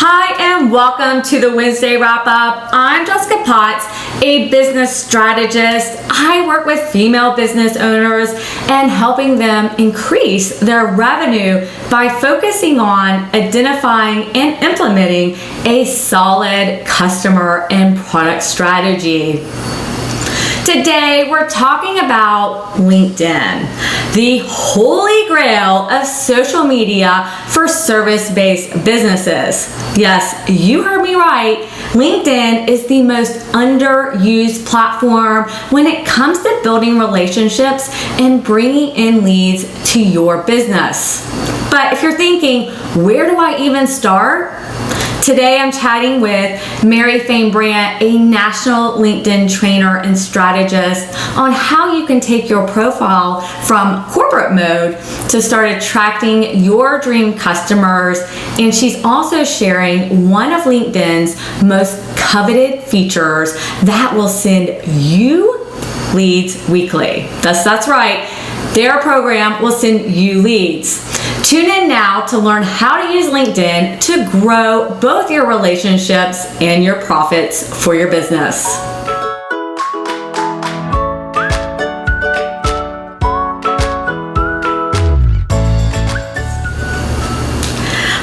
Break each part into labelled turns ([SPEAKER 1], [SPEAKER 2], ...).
[SPEAKER 1] Hi and welcome to the Wednesday Wrap Up. I'm Jessica Potts, a business strategist. I work with female business owners and helping them increase their revenue by focusing on identifying and implementing a solid customer and product strategy. Today, we're talking about LinkedIn, the holy grail of social media for service-based businesses. Yes, you heard me right. LinkedIn is the most underused platform when it comes to building relationships and bringing in leads to your business. But if you're thinking, where do I even start? Today, I'm chatting with Mary Fane Brandt, a national LinkedIn trainer and strategist, on how you can take your profile from corporate mode to start attracting your dream customers. And she's also sharing one of LinkedIn's most coveted features that will send you leads weekly. That's right. Their program will send you leads. Tune in now to learn how to use LinkedIn to grow both your relationships and your profits for your business.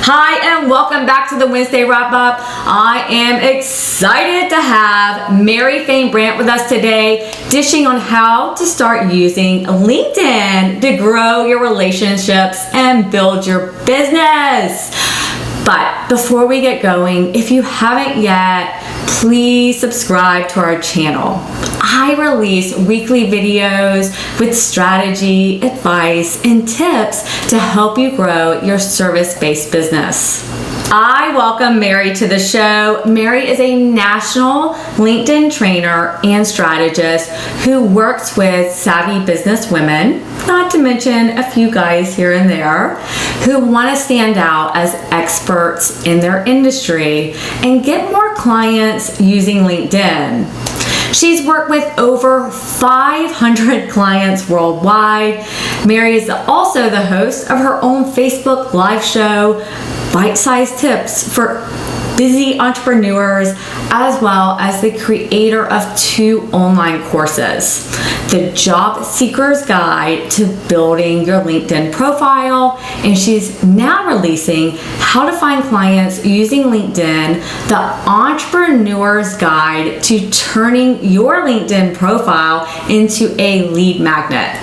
[SPEAKER 1] Hi and welcome back to the Wednesday Wrap Up. I am excited to have Mary Fane Brandt with us today, dishing on how to start using LinkedIn to grow your relationships and build your business. But before we get going, if you haven't yet, please subscribe to our channel. I release weekly videos with strategy, advice, and tips to help you grow your service-based business. I welcome Mary to the show. Mary is a national LinkedIn trainer and strategist who works with savvy business women, not to mention a few guys here and there, who want to stand out as experts in their industry and get more clients using LinkedIn. She's worked with over 500 clients worldwide. Mary is also the host of her own Facebook live show, Bite-Sized Tips for Busy Entrepreneurs, as well as the creator of 2 online courses, The Job Seeker's Guide to Building Your LinkedIn Profile, and she's now releasing How to Find Clients Using LinkedIn, The Entrepreneur's Guide to Turning Your LinkedIn Profile into a Lead Magnet.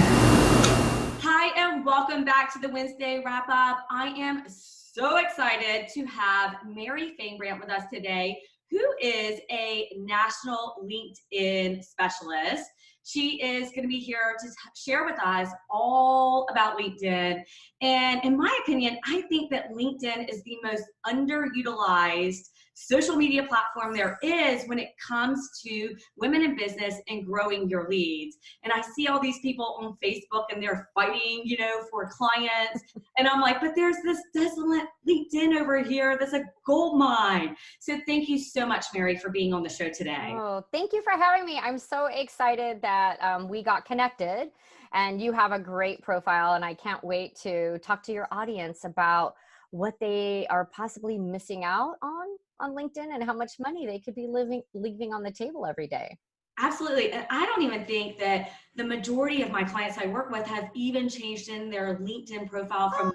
[SPEAKER 1] Hi, and welcome back to the Wednesday Wrap Up. I am so excited to have Mary Fane Brandt with us today, who is a national LinkedIn specialist. She is going to be here to share with us all about LinkedIn. And in my opinion, I think that LinkedIn is the most underutilized social media platform there is when it comes to women in business and growing your leads. And I see all these people on Facebook and they're fighting, for clients. And I'm like, but there's this desolate LinkedIn over here. That's a gold mine. So thank you so much, Mary, for being on the show today.
[SPEAKER 2] Oh, thank you for having me. I'm so excited that we got connected, and you have a great profile, and I can't wait to talk to your audience about what they are possibly missing out on LinkedIn and how much money they could be leaving on the table every day.
[SPEAKER 1] Absolutely. And I don't even think that the majority of my clients I work with have even changed in their LinkedIn profile from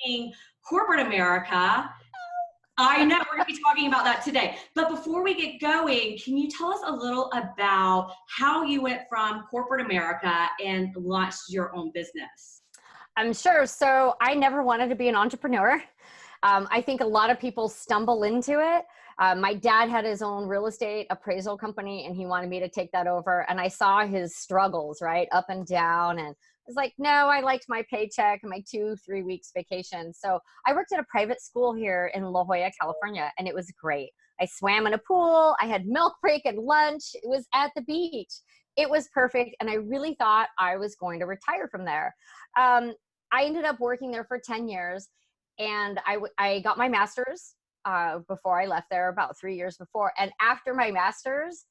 [SPEAKER 1] being corporate America. I know we're going to be talking about that today. But before we get going, can you tell us a little about how you went from corporate America and launched your own business?
[SPEAKER 2] I'm sure. So I never wanted to be an entrepreneur. I think a lot of people stumble into it. My dad had his own real estate appraisal company, and he wanted me to take that over. And I saw his struggles, right, up and down. And I was like, no, I liked my paycheck and my 2-3 weeks vacation. So I worked at a private school here in La Jolla, California, and it was great. I swam in a pool. I had milk break and lunch. It was at the beach. It was perfect. And I really thought I was going to retire from there. I ended up working there for 10 years. And I got my master's before I left there, about 3 years before. And after my master's,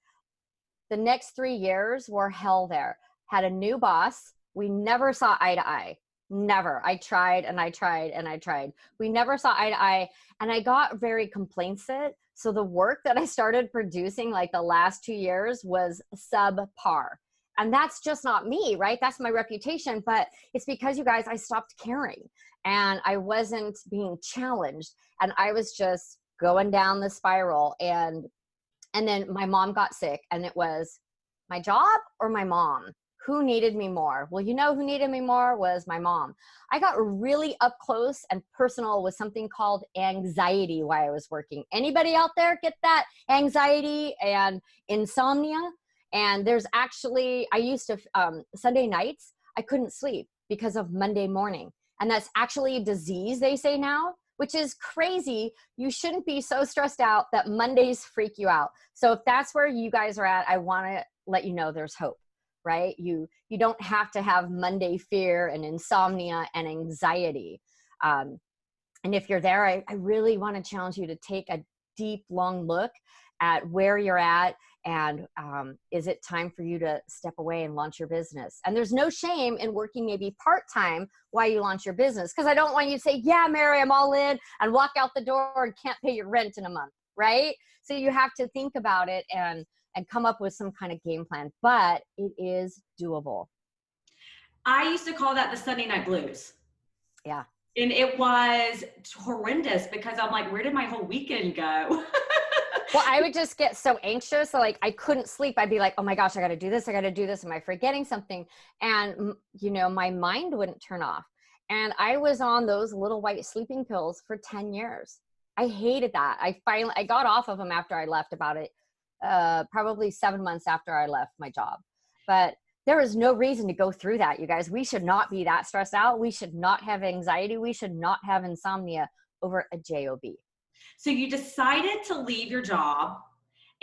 [SPEAKER 2] the next 3 years were hell there. Had a new boss. We never saw eye to eye. Never. I tried and I tried and I tried. We never saw eye to eye. And I got very complacent. So the work that I started producing like the last 2 years was subpar. And that's just not me, right? That's my reputation. But it's because, you guys, I stopped caring and I wasn't being challenged. And I was just going down the spiral. And then my mom got sick, and it was my job or my mom. Who needed me more? Well, you know who needed me more was my mom. I got really up close and personal with something called anxiety while I was working. Anybody out there get that anxiety and insomnia? And there's actually, I used to, Sunday nights, I couldn't sleep because of Monday morning. And that's actually a disease, they say now, which is crazy. You shouldn't be so stressed out that Mondays freak you out. So if that's where you guys are at, I want to let you know there's hope. Right? You don't have to have Monday fear and insomnia and anxiety. And if you're there, I really want to challenge you to take a deep, long look at where you're at, and is it time for you to step away and launch your business? And there's no shame in working maybe part-time while you launch your business, because I don't want you to say, yeah, Mary, I'm all in, and walk out the door and can't pay your rent in a month, right? So you have to think about it and come up with some kind of game plan, but it is doable.
[SPEAKER 1] I used to call that the Sunday night blues.
[SPEAKER 2] Yeah.
[SPEAKER 1] And it was horrendous because I'm like, where did my whole weekend go?
[SPEAKER 2] Well, I would just get so anxious. Like I couldn't sleep. I'd be like, oh my gosh, I got to do this. I got to do this. Am I forgetting something? And my mind wouldn't turn off. And I was on those little white sleeping pills for 10 years. I hated that. I got off of them after I left about it. Probably 7 months after I left my job. But there is no reason to go through that, you guys. We should not be that stressed out. We should not have anxiety. We should not have insomnia over a job.
[SPEAKER 1] So you decided to leave your job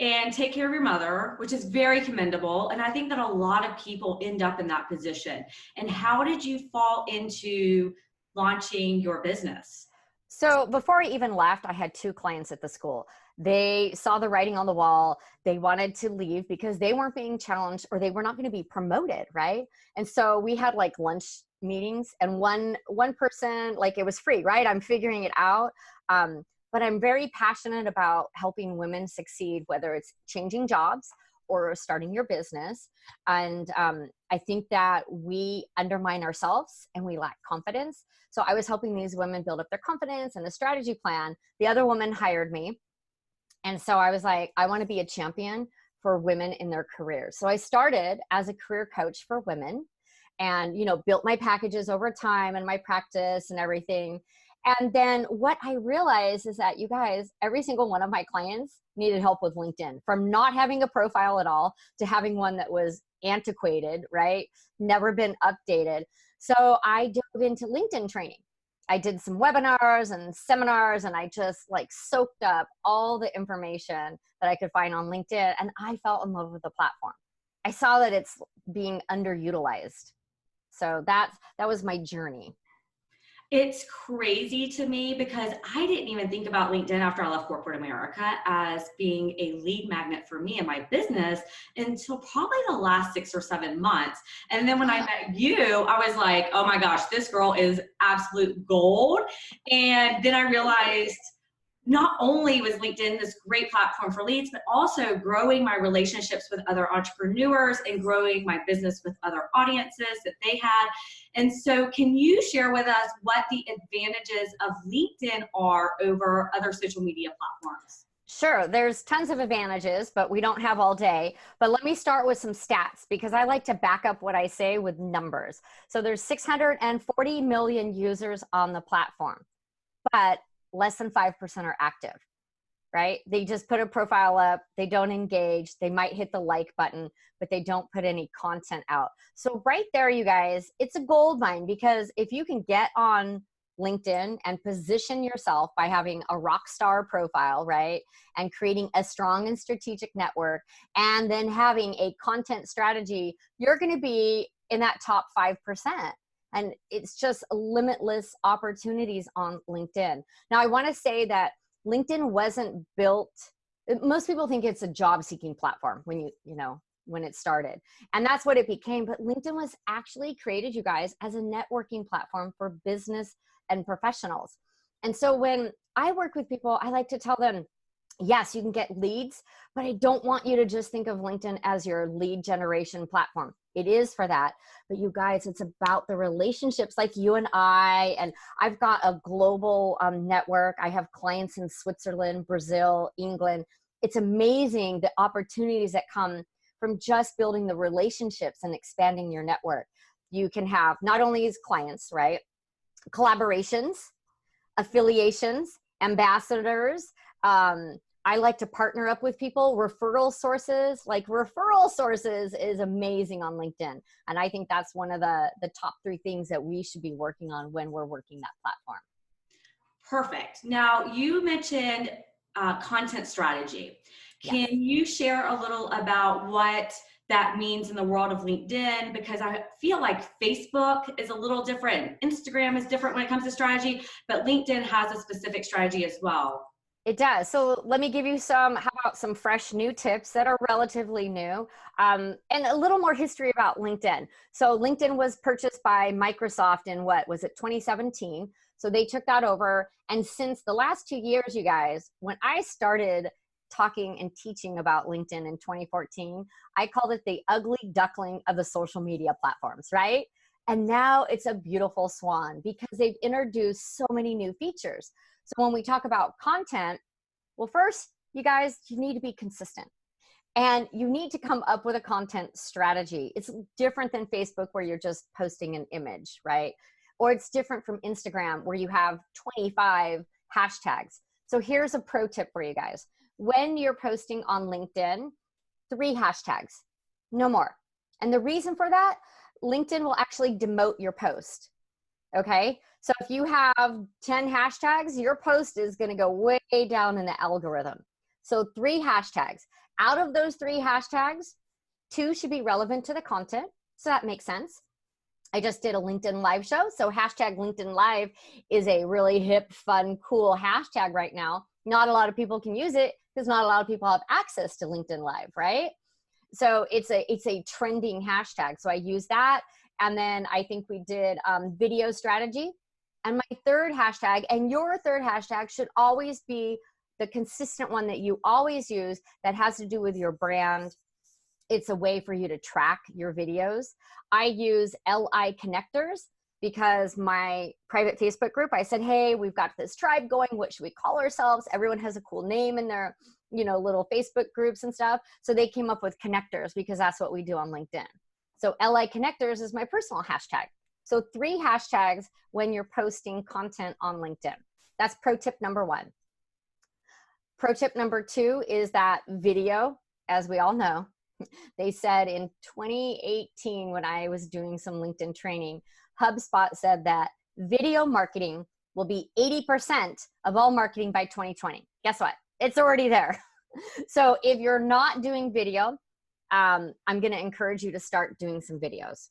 [SPEAKER 1] and take care of your mother, which is very commendable. And I think that a lot of people end up in that position. And how did you fall into launching your business?
[SPEAKER 2] So before I even left, I had 2 clients at the school. They saw the writing on the wall. They wanted to leave because they weren't being challenged, or they were not going to be promoted, right? And so we had like lunch meetings, and one person, like, it was free, right? I'm figuring it out. But I'm very passionate about helping women succeed, whether it's changing jobs or starting your business. And I think that we undermine ourselves and we lack confidence. So I was helping these women build up their confidence and a strategy plan. The other woman hired me. And so I was like, I want to be a champion for women in their careers. So I started as a career coach for women and, built my packages over time and my practice and everything. And then what I realized is that, you guys, every single one of my clients needed help with LinkedIn, from not having a profile at all to having one that was antiquated, right? Never been updated. So I dove into LinkedIn training. I did some webinars and seminars, and I just soaked up all the information that I could find on LinkedIn. And I fell in love with the platform. I saw that it's being underutilized. So that was my journey.
[SPEAKER 1] It's crazy to me because I didn't even think about LinkedIn after I left corporate America as being a lead magnet for me and my business until probably the last 6 or 7 months. And then when I met you, I was like, oh my gosh, this girl is absolute gold. And then I realized not only was LinkedIn this great platform for leads, but also growing my relationships with other entrepreneurs and growing my business with other audiences that they had. And so can you share with us what the advantages of LinkedIn are over other social media platforms?
[SPEAKER 2] Sure. There's tons of advantages, but we don't have all day. But let me start with some stats, because I like to back up what I say with numbers. So there's 640 million users on the platform, but less than 5% are active, right? They just put a profile up, they don't engage, they might hit the like button, but they don't put any content out. So right there, you guys, it's a gold mine, because if you can get on LinkedIn and position yourself by having a rock star profile, right? And creating a strong and strategic network, and then having a content strategy, you're going to be in that top 5%. And it's just limitless opportunities on LinkedIn. Now, I want to say that LinkedIn wasn't built, most people think it's a job seeking platform when when it started. And that's what it became. But LinkedIn was actually created, you guys, as a networking platform for business and professionals. And so when I work with people, I like to tell them, yes, you can get leads, but I don't want you to just think of LinkedIn as your lead generation platform. It is for that. But you guys, it's about the relationships like you and I, and I've got a global network. I have clients in Switzerland, Brazil, England. It's amazing the opportunities that come from just building the relationships and expanding your network. You can have not only as clients, right? Collaborations, affiliations, ambassadors. I like to partner up with people, referral sources. Like referral sources is amazing on LinkedIn. And I think that's one of the top 3 things that we should be working on when we're working that platform.
[SPEAKER 1] Perfect. Now, you mentioned content strategy. Can you share a little about what that means in the world of LinkedIn? Because I feel like Facebook is a little different. Instagram is different when it comes to strategy, but LinkedIn has a specific strategy as well.
[SPEAKER 2] It does. So let me give you how about some fresh new tips that are relatively new, and a little more history about LinkedIn. So LinkedIn was purchased by Microsoft in 2017? So they took that over. And since the last 2 years, you guys, when I started talking and teaching about LinkedIn in 2014, I called it the ugly duckling of the social media platforms, right? And now it's a beautiful swan because they've introduced so many new features. So when we talk about content, well, first, you guys, you need to be consistent and you need to come up with a content strategy. It's different than Facebook where you're just posting an image, right? Or it's different from Instagram where you have 25 hashtags. So here's a pro tip for you guys. When you're posting on LinkedIn, 3 hashtags, no more. And the reason for that, LinkedIn will actually demote your post. Okay. So if you have 10 hashtags, your post is going to go way down in the algorithm. So 3 hashtags. Out of those 3 hashtags, 2 should be relevant to the content. So that makes sense. I just did a LinkedIn live show. So hashtag LinkedIn live is a really hip, fun, cool hashtag right now. Not a lot of people can use it because not a lot of people have access to LinkedIn live, right? So it's a trending hashtag. So I use that. And then I think we did video strategy. And my 3rd hashtag, and your 3rd hashtag should always be the consistent one that you always use that has to do with your brand. It's a way for you to track your videos. I use LI connectors because my private Facebook group, I said, hey, we've got this tribe going. What should we call ourselves? Everyone has a cool name in their, little Facebook groups and stuff. So they came up with connectors because that's what we do on LinkedIn. So LI connectors is my personal hashtag. So 3 hashtags when you're posting content on LinkedIn. That's pro tip number 1. Pro tip number 2 is that video, as we all know, they said in 2018 when I was doing some LinkedIn training, HubSpot said that video marketing will be 80% of all marketing by 2020. Guess what? It's already there. So if you're not doing video, I'm going to encourage you to start doing some videos.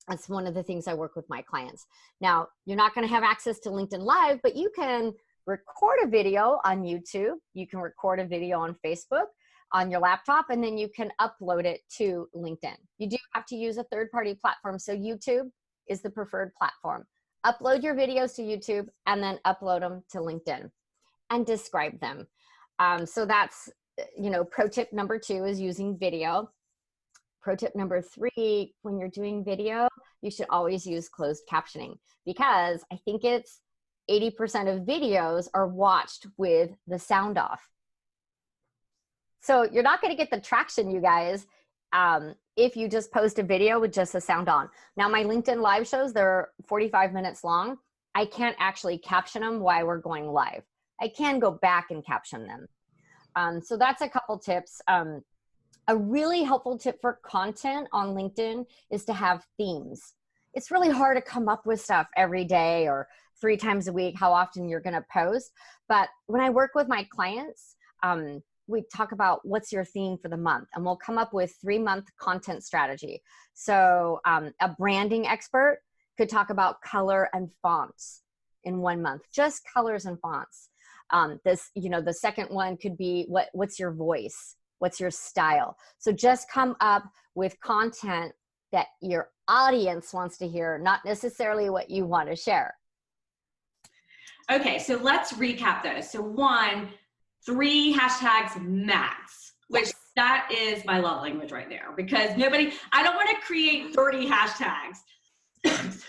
[SPEAKER 2] That's one of the things I work with my clients. Now, you're not going to have access to LinkedIn Live, but you can record a video on YouTube. You can record a video on Facebook on your laptop, and then you can upload it to LinkedIn. You do have to use a third-party platform. So YouTube is the preferred platform. Upload your videos to YouTube and then upload them to LinkedIn and describe them. So that's, pro tip number 2 is using video. Pro tip number 3, when you're doing video, you should always use closed captioning because I think it's 80% of videos are watched with the sound off. So you're not going to get the traction, you guys, if you just post a video with just the sound on. Now, my LinkedIn live shows, they're 45 minutes long. I can't actually caption them while we're going live. I can go back and caption them. So that's a couple tips. A really helpful tip for content on LinkedIn is to have themes. It's really hard to come up with stuff every day or 3 times a week, how often you're going to post. But when I work with my clients, we talk about what's your theme for the month, and we'll come up with 3-month content strategy. So a branding expert could talk about color and fonts in 1 month, just colors and fonts. The second one could be what's your voice? What's your style? So just come up with content that your audience wants to hear, not necessarily what you want to share.
[SPEAKER 1] Okay, so let's recap those. So 1, 3 hashtags max, which that is my love language right there, because I don't want to create 30 hashtags.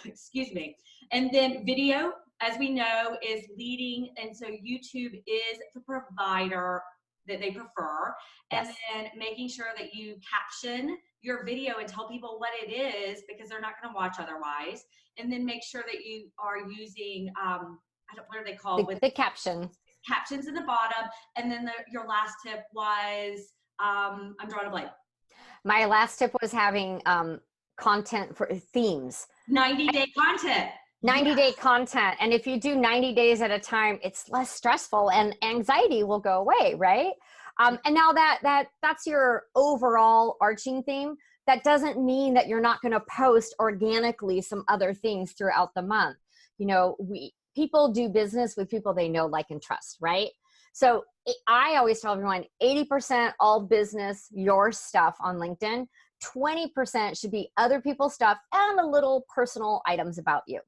[SPEAKER 1] Excuse me. And then video, as we know, is leading. And so YouTube is the provider that they prefer. And then making sure that you caption your video and tell people what it is, because they're not going to watch otherwise. And then make sure that you are using, what are they called?
[SPEAKER 2] The caption.
[SPEAKER 1] Captions in the bottom. And then your last tip was, I'm drawing a blank.
[SPEAKER 2] My last tip was having content for themes.
[SPEAKER 1] 90-day content.
[SPEAKER 2] 90-day content. And if you do 90 days at a time, it's less stressful and anxiety will go away, right? And now that's your overall arching theme. That doesn't mean that you're not going to post organically some other things throughout the month. You know, people do business with people they know, like, and trust, right? So I always tell everyone 80% all business, your stuff on LinkedIn, 20% should be other people's stuff and a little personal items about you.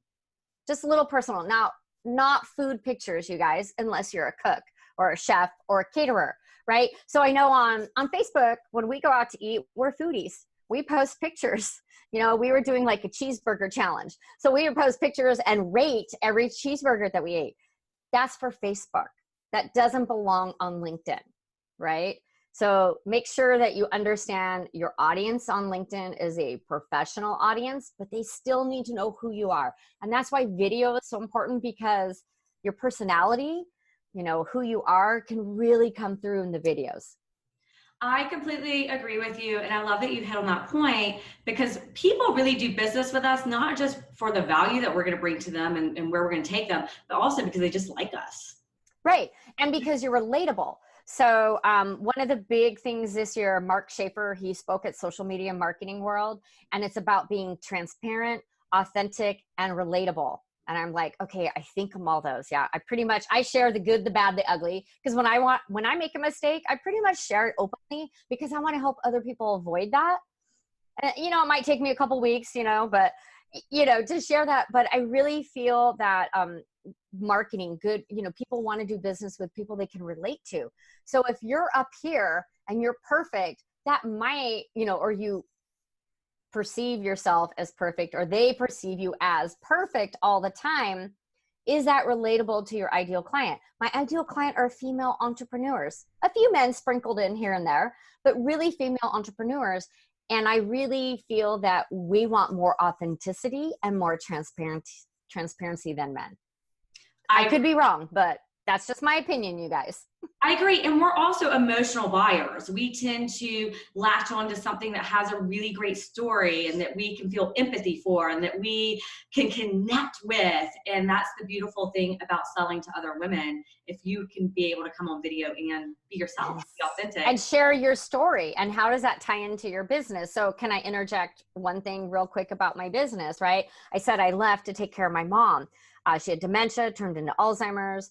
[SPEAKER 2] Just a little personal. Now, not food pictures, you guys, unless you're a cook or a chef or a caterer, right? So I know on Facebook, when we go out to eat, we're foodies. We post pictures. You know, we were doing like a cheeseburger challenge. So we would post pictures and rate every cheeseburger that we ate. That's for Facebook. That doesn't belong on LinkedIn, right? So make sure that you understand your audience on LinkedIn is a professional audience, but they still need to know who you are. And that's why video is so important, because your personality, you know, who you are, can really come through in the videos.
[SPEAKER 1] I completely agree with you. And I love that you hit on that point, because people really do business with us, not just for the value that we're going to bring to them and where we're going to take them, but also because they just like us.
[SPEAKER 2] Right. And because you're relatable. So one of the big things this year, Mark Schaefer, he spoke at Social Media Marketing World, and it's about being transparent, authentic, and relatable. And I'm like, okay, I think I'm all those. Yeah, I share the good, the bad, the ugly. Because when I make a mistake, I pretty much share it openly, because I want to help other people avoid that. And, you know, it might take me a couple weeks, you know, but, you know, to share that. But I really feel that marketing good, you know, people want to do business with people they can relate to. So if you're up here and you're perfect, that might, you know, or you perceive yourself as perfect, or they perceive you as perfect all the time, is that relatable to your ideal client? My ideal client are female entrepreneurs, a few men sprinkled in here and there, but really female entrepreneurs. And I really feel that we want more authenticity and more transparency than men. I could be wrong, but that's just my opinion, you guys.
[SPEAKER 1] I agree. And we're also emotional buyers. We tend to latch on to something that has a really great story and that we can feel empathy for and that we can connect with. And that's the beautiful thing about selling to other women. If you can be able to come on video and be yourself, be authentic.
[SPEAKER 2] And share your story. And how does that tie into your business? So can I interject one thing real quick about my business, right? I said I left to take care of my mom. She had dementia, turned into Alzheimer's.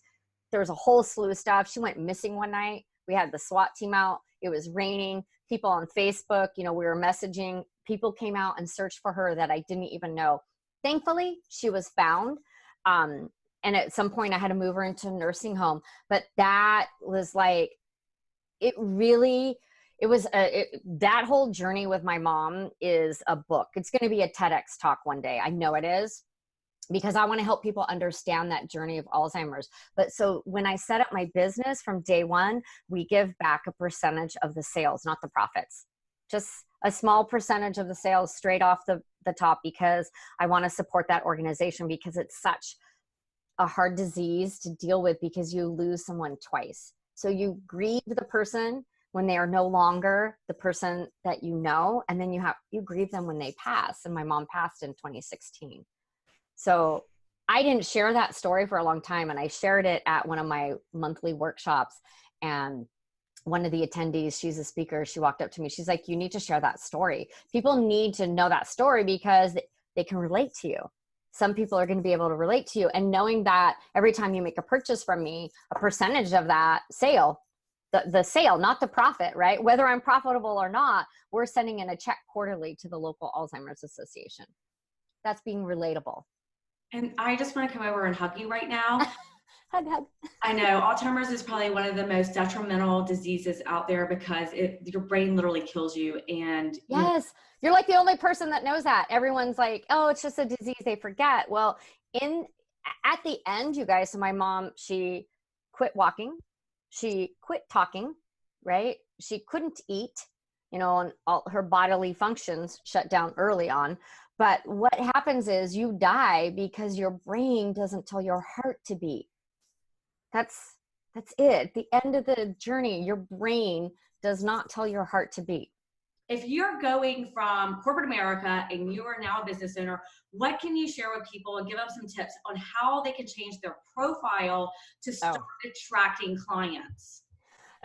[SPEAKER 2] There was a whole slew of stuff. She went missing one night. We had the SWAT team out. It was raining. People on Facebook, you know, we were messaging. People came out and searched for her that I didn't even know. Thankfully, she was found. And at some point I had to move her into a nursing home. But that was like, that whole journey with my mom is a book. It's going to be a TEDx talk one day. I know it is, because I want to help people understand that journey of Alzheimer's. But so when I set up my business from day one, we give back a percentage of the sales, not the profits, just a small percentage of the sales straight off the top, because I want to support that organization, because it's such a hard disease to deal with, because you lose someone twice. So you grieve the person when they are no longer the person that you know, and then you grieve them when they pass. And my mom passed in 2016. So I didn't share that story for a long time. And I shared it at one of my monthly workshops. And one of the attendees, she's a speaker, she walked up to me. She's like, you need to share that story. People need to know that story, because they can relate to you. Some people are going to be able to relate to you. And knowing that every time you make a purchase from me, a percentage of that sale the sale, not the profit, right? Whether I'm profitable or not, we're sending in a check quarterly to the local Alzheimer's Association. That's being relatable.
[SPEAKER 1] And I just want to come over and hug you right now.
[SPEAKER 2] Hug, hug.
[SPEAKER 1] I know Alzheimer's is probably one of the most detrimental diseases out there because your brain literally kills you. And
[SPEAKER 2] yes, you're like the only person that knows that. Everyone's like, oh, it's just a disease, they forget. Well, at the end, you guys, so my mom, she quit walking, she quit talking, right? She couldn't eat, and all her bodily functions shut down early on. But what happens is you die because your brain doesn't tell your heart to beat. That's it. At the end of the journey, your brain does not tell your heart to beat.
[SPEAKER 1] If you're going from corporate America and you are now a business owner, what can you share with people and give them some tips on how they can change their profile to start attracting clients?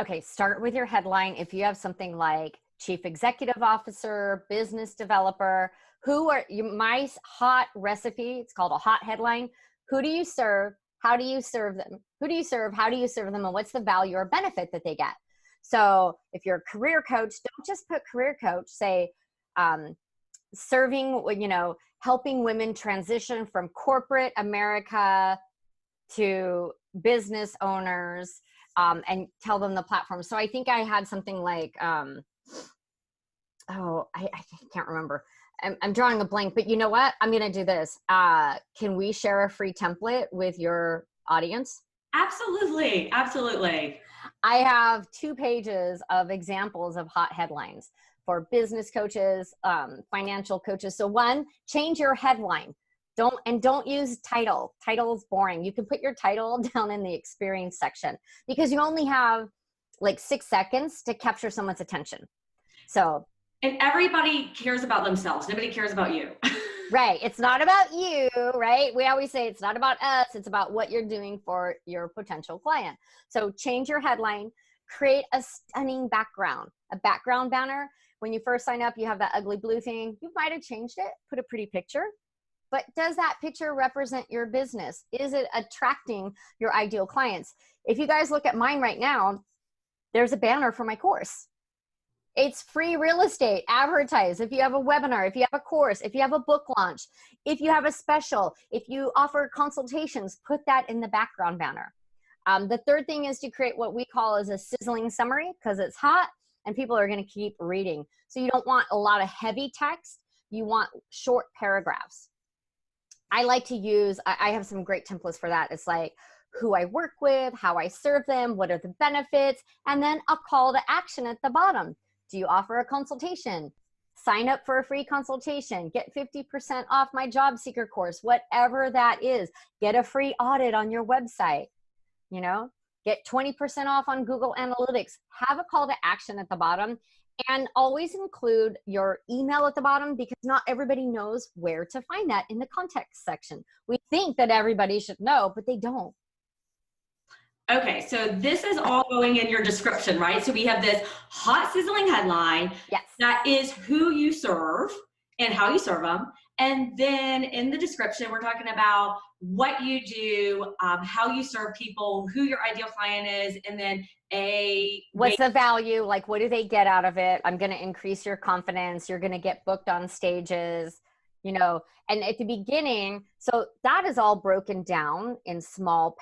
[SPEAKER 2] Okay, start with your headline. If you have something like Chief Executive Officer, Business Developer, my hot recipe, it's called a hot headline. Who do you serve? How do you serve them? Who do you serve? How do you serve them? And what's the value or benefit that they get? So if you're a career coach, don't just put career coach, say serving, helping women transition from corporate America to business owners, and tell them the platform. So I think I had something like, I can't remember. I'm drawing a blank, but you know what? I'm going to do this. Can we share a free template with your audience?
[SPEAKER 1] Absolutely. Absolutely.
[SPEAKER 2] I have 2 pages of examples of hot headlines for business coaches, financial coaches. So 1, change your headline. Don't use title. Title is boring. You can put your title down in the experience section because you only have like 6 seconds to capture someone's attention.
[SPEAKER 1] And everybody cares about themselves. Nobody cares about you.
[SPEAKER 2] Right. It's not about you, right? We always say it's not about us. It's about what you're doing for your potential client. So change your headline, create a stunning background, a background banner. When you first sign up, you have that ugly blue thing. You might have changed it, put a pretty picture. But does that picture represent your business? Is it attracting your ideal clients? If you guys look at mine right now, there's a banner for my course. It's free real estate. Advertise. If you have a webinar, if you have a course, if you have a book launch, if you have a special, if you offer consultations, put that in the background banner. The third thing is to create what we call as a sizzling summary because it's hot and people are going to keep reading. So you don't want a lot of heavy text. You want short paragraphs. I like to use, I have some great templates for that. It's like who I work with, how I serve them, what are the benefits, and then a call to action at the bottom. Do you offer a consultation? Sign up for a free consultation. Get 50% off my job seeker course, whatever that is. Get a free audit on your website. Get 20% off on Google Analytics. Have a call to action at the bottom and always include your email at the bottom because not everybody knows where to find that in the context section. We think that everybody should know, but they don't.
[SPEAKER 1] Okay, so this is all going in your description, right? So we have this hot sizzling headline.
[SPEAKER 2] Yes.
[SPEAKER 1] That is who you serve and how you serve them. And then in the description, we're talking about what you do, how you serve people, who your ideal client is, and then
[SPEAKER 2] what's the value? Like, what do they get out of it? I'm going to increase your confidence. You're going to get booked on stages, and at the beginning, so that is all broken down in small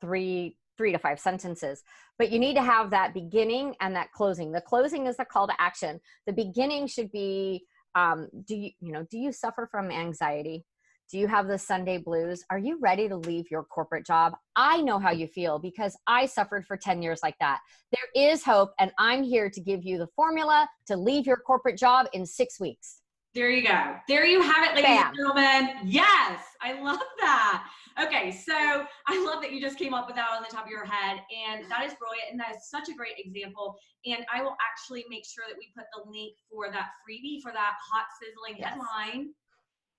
[SPEAKER 2] three to 5 sentences, but you need to have that beginning and that closing. The closing is the call to action. The beginning should be, do you suffer from anxiety? Do you have the Sunday blues? Are you ready to leave your corporate job? I know how you feel because I suffered for 10 years like that. There is hope, and I'm here to give you the formula to leave your corporate job in 6 weeks.
[SPEAKER 1] There you go. There you have it, ladies and gentlemen. Yes, I love that. Okay, so I love that you just came up with that on the top of your head, and that is brilliant, and that is such a great example. And I will actually make sure that we put the link for that freebie for that hot sizzling headline.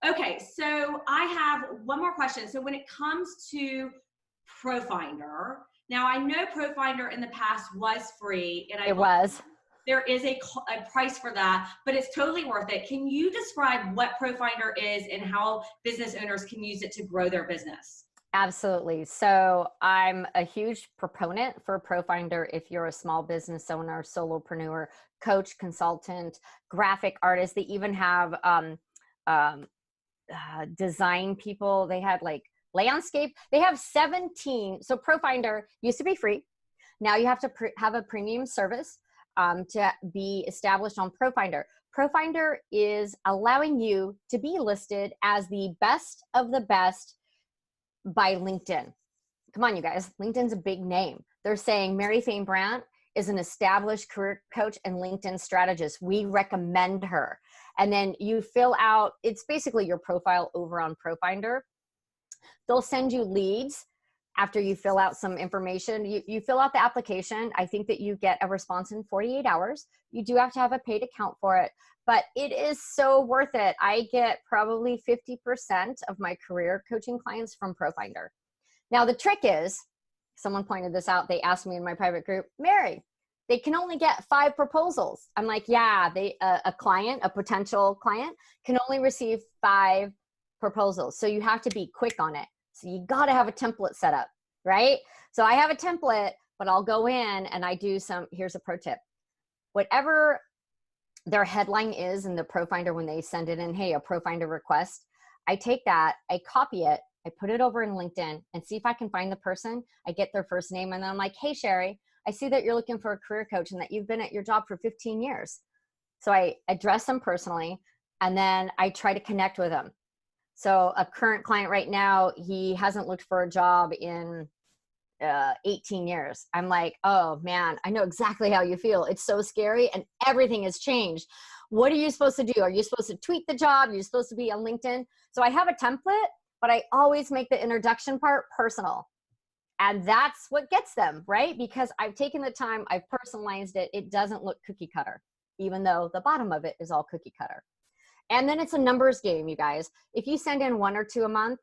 [SPEAKER 1] Okay, so I have one more question. So when it comes to ProFinder, now I know ProFinder in the past was free, and
[SPEAKER 2] it was.
[SPEAKER 1] There is a price for that, but it's totally worth it. Can you describe what ProFinder is and how business owners can use it to grow their business?
[SPEAKER 2] Absolutely. So I'm a huge proponent for ProFinder if you're a small business owner, solopreneur, coach, consultant, graphic artist. They even have um, design people. They had like landscape. They have 17. So ProFinder used to be free. Now you have to have a premium service to be established on ProFinder. ProFinder is allowing you to be listed as the best of the best by LinkedIn. Come on, you guys. LinkedIn's a big name. They're saying Mary Fane Brandt is an established career coach and LinkedIn strategist. We recommend her. And then you fill out, it's basically your profile over on ProFinder. They'll send you leads after you fill out some information. You fill out the application. I think that you get a response in 48 hours. You do have to have a paid account for it, but it is so worth it. I get probably 50% of my career coaching clients from ProFinder. Now, the trick is, someone pointed this out. They asked me in my private group, Mary, they can only get 5 proposals. I'm like, yeah, a client, a potential client can only receive 5 proposals. So you have to be quick on it. So you got to have a template set up, right? So I have a template, but I'll go in and I do some, here's a pro tip. Whatever their headline is in the ProFinder when they send it in, hey, a ProFinder request, I take that, I copy it, I put it over in LinkedIn and see if I can find the person. I get their first name and then I'm like, hey, Sherry, I see that you're looking for a career coach and that you've been at your job for 15 years. So I address them personally and then I try to connect with them. So a current client right now, he hasn't looked for a job in 18 years. I'm like, oh man, I know exactly how you feel. It's so scary and everything has changed. What are you supposed to do? Are you supposed to tweet the job? Are you supposed to be on LinkedIn? So I have a template, but I always make the introduction part personal. And that's what gets them, right? Because I've taken the time, I've personalized it. It doesn't look cookie cutter, even though the bottom of it is all cookie cutter. And then it's a numbers game, you guys. If you send in 1 or 2 a month,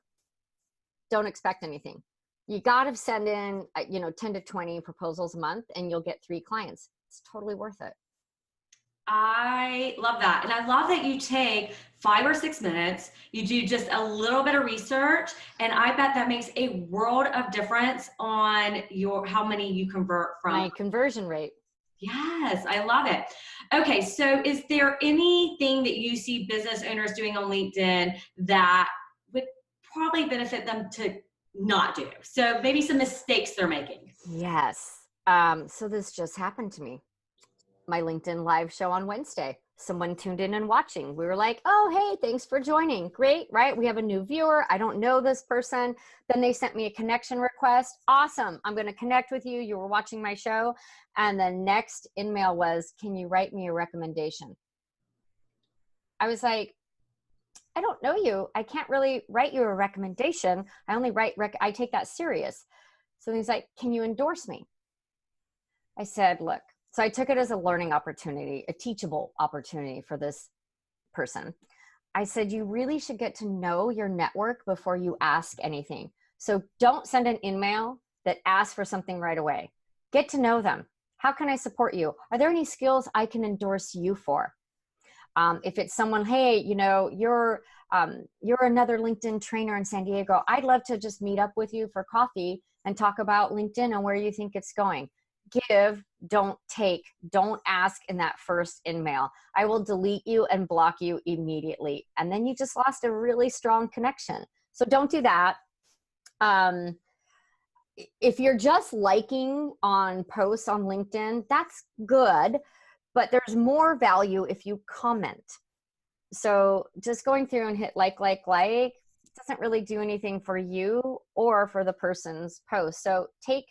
[SPEAKER 2] don't expect anything. You got to send in, 10 to 20 proposals a month and you'll get 3 clients. It's totally worth it.
[SPEAKER 1] I love that. And I love that you take 5 or 6 minutes, you do just a little bit of research, and I bet that makes a world of difference on how many you convert from.
[SPEAKER 2] My conversion rate.
[SPEAKER 1] Yes, I love it. Okay, so is there anything that you see business owners doing on LinkedIn that would probably benefit them to not do? So maybe some mistakes they're making.
[SPEAKER 2] Yes. So this just happened to me. My LinkedIn live show on Wednesday. Someone tuned in and watching. We were like, oh, hey, thanks for joining. Great, right? We have a new viewer. I don't know this person. Then they sent me a connection request. Awesome. I'm going to connect with you. You were watching my show. And the next email was, can you write me a recommendation? I was like, I don't know you. I can't really write you a recommendation. I only I take that serious. So he's like, can you endorse me? I said, look. So I took it as a learning opportunity, a teachable opportunity for this person. I said, you really should get to know your network before you ask anything. So don't send an email that asks for something right away. Get to know them. How can I support you? Are there any skills I can endorse you for? If it's someone, hey, you're another LinkedIn trainer in San Diego. I'd love to just meet up with you for coffee and talk about LinkedIn and where you think it's going. Give, don't take, don't ask in that first email. I will delete you and block you immediately. And then you just lost a really strong connection. So don't do that. If you're just liking on posts on LinkedIn, that's good, but there's more value if you comment. So just going through and hit like doesn't really do anything for you or for the person's post. So take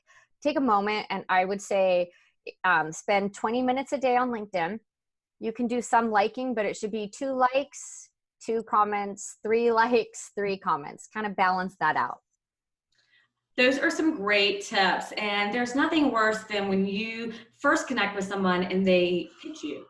[SPEAKER 2] a moment, and I would say spend 20 minutes a day on LinkedIn. You can do some liking, but it should be 2 likes, 2 comments, 3 likes, 3 comments. Kind of balance that out.
[SPEAKER 1] Those are some great tips. And there's nothing worse than when you first connect with someone and they pitch you.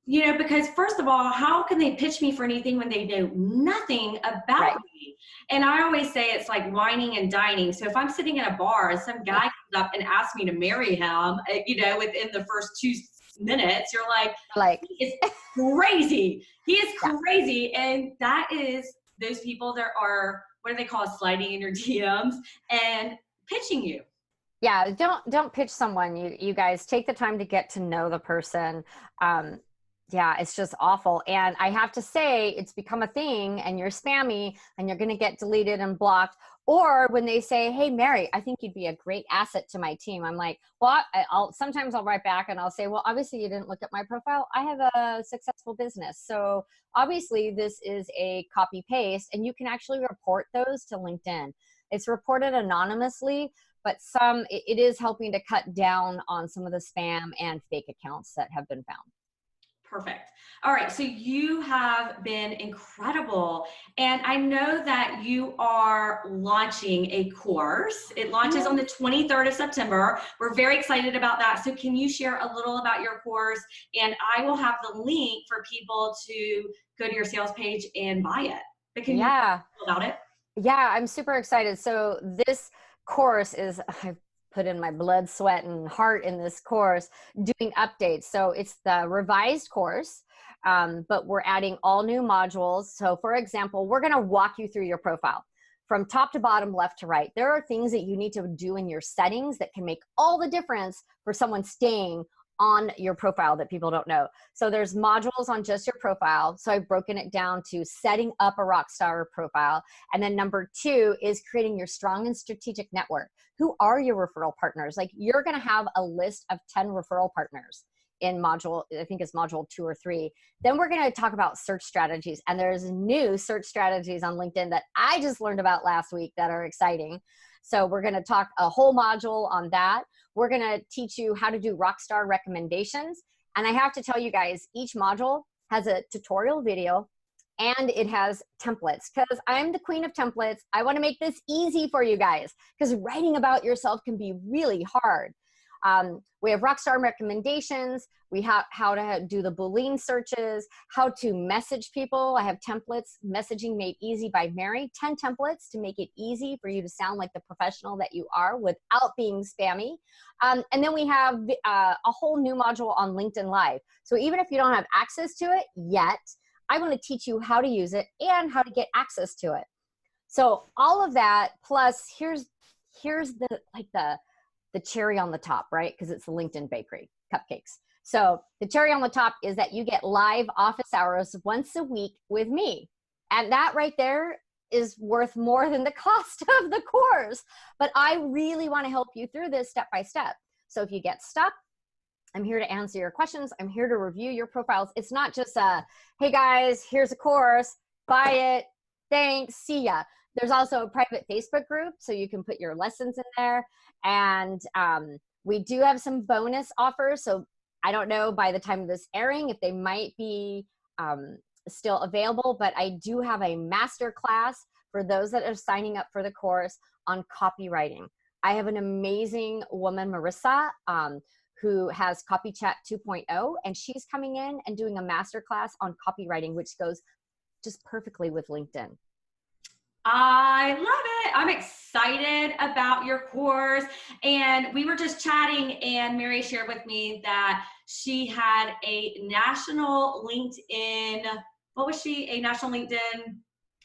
[SPEAKER 1] Because first of all, how can they pitch me for anything when they know nothing about me? And I always say it's like whining and dining. So if I'm sitting in a bar and some guy comes up and asks me to marry him, within the first 2 minutes, you're like he is crazy. He is crazy. And that is those people that are what do they call it, sliding in your DMs and pitching you.
[SPEAKER 2] Yeah, don't pitch someone. You guys take the time to get to know the person. Yeah, it's just awful. And I have to say, it's become a thing, and you're spammy and you're going to get deleted and blocked. Or when they say, hey, Mary, I think you'd be a great asset to my team. I'm like, well, sometimes I'll write back and I'll say, well, obviously you didn't look at my profile. I have a successful business. So obviously this is a copy paste, and you can actually report those to LinkedIn. It's reported anonymously, but it is helping to cut down on some of the spam and fake accounts that have been found.
[SPEAKER 1] Perfect. All right. So you have been incredible. And I know that you are launching a course. It launches on the 23rd of September. We're very excited about that. So can you share a little about your course? And I will have the link for people to go to your sales page and buy it. But can you talk about it?
[SPEAKER 2] Yeah, I'm super excited. So this course I've put in my blood, sweat, and heart in this course, doing updates. So it's the revised course, but we're adding all new modules. So for example, we're going to walk you through your profile from top to bottom, left to right. There are things that you need to do in your settings that can make all the difference for someone staying on your profile that people don't know. So there's modules on just your profile. So I've broken it down to setting up a rockstar profile. And then number 2 is creating your strong and strategic network. Who are your referral partners? Like, you're going to have a list of 10 referral partners in module, I think it's module 2 or 3. Then we're going to talk about search strategies. And there's new search strategies on LinkedIn that I just learned about last week that are exciting. So we're going to talk a whole module on that. We're going to teach you how to do rockstar recommendations. And I have to tell you guys, each module has a tutorial video and it has templates, because I'm the queen of templates. I want to make this easy for you guys, because writing about yourself can be really hard. We have rockstar recommendations. We have how to do the Boolean searches, how to message people. I have templates, messaging made easy by Mary, 10 templates to make it easy for you to sound like the professional that you are without being spammy. And then we have a whole new module on LinkedIn Live. So even if you don't have access to it yet, I want to teach you how to use it and how to get access to it. So all of that, plus here's the cherry on the top, right? Because it's the LinkedIn Bakery cupcakes. So the cherry on the top is that you get live office hours once a week with me. And that right there is worth more than the cost of the course. But I really want to help you through this step by step. So if you get stuck, I'm here to answer your questions. I'm here to review your profiles. It's not just hey guys, here's a course, buy it, thanks, see ya. There's also a private Facebook group, so you can put your lessons in there. And we do have some bonus offers. So I don't know by the time of this airing if they might be still available, but I do have a master class for those that are signing up for the course on copywriting. I have an amazing woman, Marissa, who has Copy Chat 2.0, and she's coming in and doing a master class on copywriting, which goes just perfectly with LinkedIn.
[SPEAKER 1] I love it. I'm excited about your course. And we were just chatting, and Mary shared with me that she had a national LinkedIn, what was she? A national LinkedIn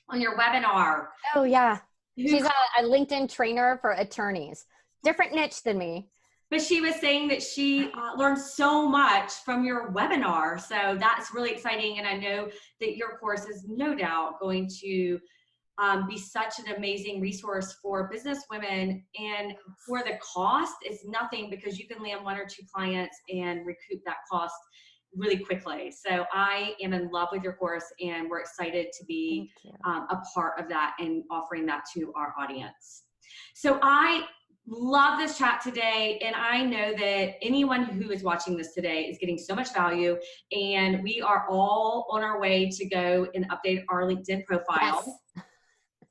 [SPEAKER 1] on your webinar.
[SPEAKER 2] Oh yeah. She's a LinkedIn trainer for attorneys. Different niche than me.
[SPEAKER 1] But she was saying that she learned so much from your webinar. So that's really exciting. And I know that your course is no doubt going to be such an amazing resource for business women. And for the cost, it's nothing, because you can land 1 or 2 clients and recoup that cost really quickly. So I am in love with your course, and we're excited to be a part of that and offering that to our audience. So I love this chat today, and I know that anyone who is watching this today is getting so much value, and we are all on our way to go and update our LinkedIn profile. Yes.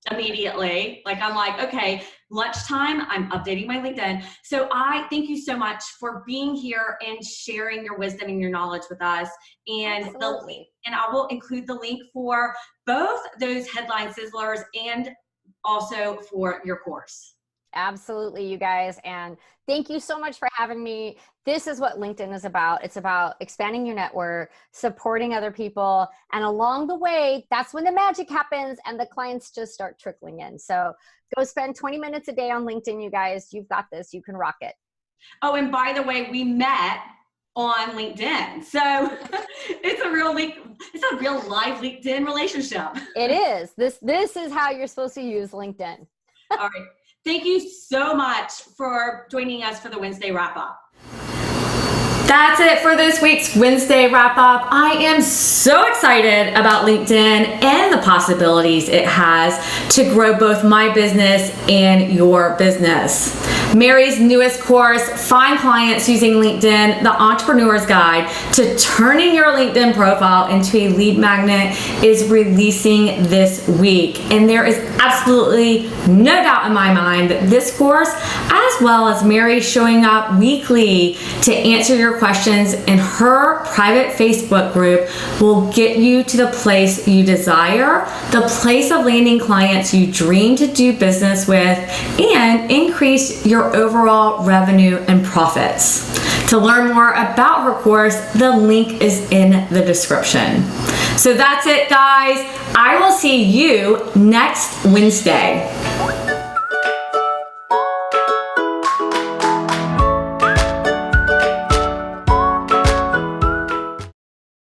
[SPEAKER 1] Immediately. Like, I'm like, okay, lunchtime, I'm updating my LinkedIn. So I thank you so much for being here and sharing your wisdom and your knowledge with us. And the link, and I will include the link for both those headline sizzlers and also for your course.
[SPEAKER 2] Absolutely, you guys. And thank you so much for having me. This is what LinkedIn is about. It's about expanding your network, supporting other people. And along the way, that's when the magic happens and the clients just start trickling in. So go spend 20 minutes a day on LinkedIn, you guys. You've got this. You can rock it.
[SPEAKER 1] Oh, and by the way, we met on LinkedIn. So it's a real live LinkedIn relationship.
[SPEAKER 2] It is. This is how you're supposed to use LinkedIn.
[SPEAKER 1] All right. Thank you so much for joining us for the Wednesday wrap-up. That's it for this week's Wednesday wrap-up. I am so excited about LinkedIn and the possibilities it has to grow both my business and your business. Mary's newest course, Find Clients Using LinkedIn, the Entrepreneur's Guide to Turning Your LinkedIn Profile into a Lead Magnet, is releasing this week. And there is absolutely no doubt in my mind that this course, as well as Mary showing up weekly to answer your questions in her private Facebook group, will get you to the place you desire, the place of landing clients you dream to do business with, and increase your overall revenue and profits. To learn more about her course, the link is in the description. So that's it, guys. I will see you next Wednesday.